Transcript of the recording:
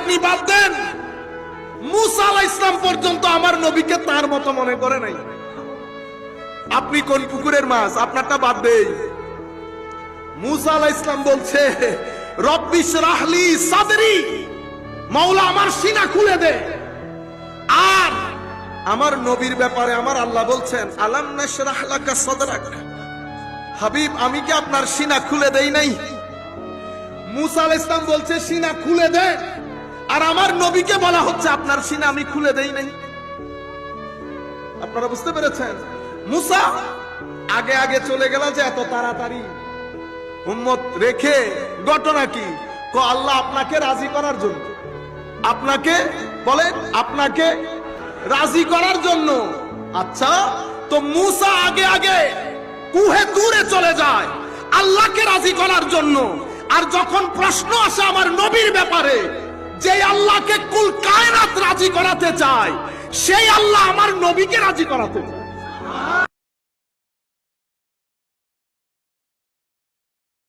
আপনি বাদ দেন, মুসা আলাইহিস সালাম পর্যন্ত আমার নবীকে তার মতো মনে করে নাই। আপনি কোন পুকুরের মাছ, আপনারটা বাদ দেই। মুসা আলাইহিস সালাম বলছে রব্বি ইশরাহ লি সাদরি, মাওলা আমার সিনা খুলে দে। আর আমার নবীর ব্যাপারে আমার আল্লাহ বলছেন আলাম নাশরাহ লাকা সাদরাক, হাবিব আমি কি আপনার সিনা খুলে দেই নাই? মুসা আলাইহিস সালাম বলছে সিনা খুলে দে, আর আমার নবীকে বলা হচ্ছে আপনার সিনা আমি খুলে দেই নাই। আপনারা বুঝতে পেরেছেন? মুসা আগে আগে চলে গেল যে এত তাড়াতাড়ি উম্মত রেখে, ঘটনা কি? আল্লাহ আপনাকে রাজি করার জন্য, আপনাকে বলেন আপনাকে রাজি করার জন্য। আচ্ছা, তো মুসা আগে আগে কুহে দূরে চলে যায় আল্লাহকে রাজি করার জন্য। আর যখন প্রশ্ন আসে আমার নবীর ব্যাপারে, যে আল্লাহকে কুল কায়নাত রাজি করাতে চায়, সেই আল্লাহ আমার নবীকে রাজি করাতে চায়।